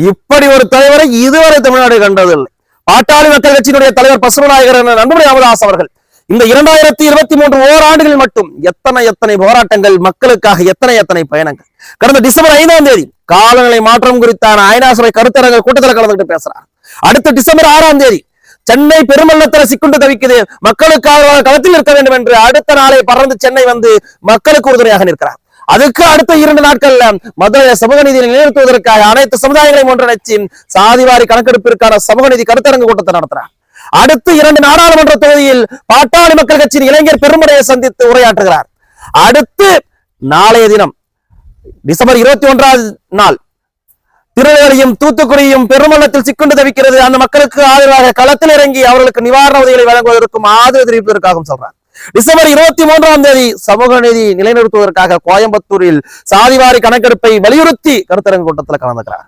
இப்படி ஒரு தலைவரை இதுவரை தமிழ்நாடு கண்டதில்லை. பாட்டாளி மக்கள் கட்சியினுடைய தலைவர் பசுமநாயகர் அன்புமணி ராமதாஸ் அவர்கள் இந்த 2023 ஓராண்டுகளில் மட்டும் எத்தனை போராட்டங்கள், மக்களுக்காக எத்தனை பயணங்கள். கடந்த டிசம்பர் 5ஆம் தேதி காலநிலை மாற்றம் குறித்தான ஐநா சபை கருத்தரங்க கூட்டத்தில் கலந்துகிட்டு பேசுறார். அடுத்த டிசம்பர் 6ஆம் தேதி சென்னை பெருமள்ளத்தில் சிக்குண்டு தவிக்குது, மக்களுக்காக களத்தில் இருக்க வேண்டும் என்று அடுத்த நாளை பறந்து சென்னை வந்து மக்களுக்கு உறுதுணையாக நிற்கிறார். அதுக்கு அடுத்த 2 நாட்கள்ல மதுரை சமூக நீதியை நிலைநிறுத்துவதற்காக அனைத்து சமுதாயங்களையும் ஒன்றிணைச்சு சாதிவாரி கணக்கெடுப்பிற்கான சமூக நீதி கருத்தரங்கு கூட்டத்தை நடத்துறார். அடுத்து 2 நாடாளுமன்ற தொகுதியில் பாட்டாளி மக்கள் கட்சியின் இளைஞர் பெருமுறையை சந்தித்து உரையாற்றுகிறார். அடுத்து நாளைய தினம் டிசம்பர் 21ஆம் நாள் திருநெல்வேலியும் தூத்துக்குடியும் பெருமள்ளத்தில் சிக்குண்டு தவிக்கிறது, அந்த மக்களுக்கு ஆதரவாக களத்தில் இறங்கி அவர்களுக்கு நிவாரண உதவிகளை வழங்குவதற்கும் ஆதரவு தெரிவிப்பதற்காகவும் சொல்றார். டிசம்பர் 23ஆம் தேதி சமூக நீதி நிலைநிறுத்துவதற்காக கோயம்புத்தூரில் சாதிவாரி கணக்கெடுப்பை வலியுறுத்தி கருத்தரங்கு கூட்டத்தில் கலந்துக்கிறார்.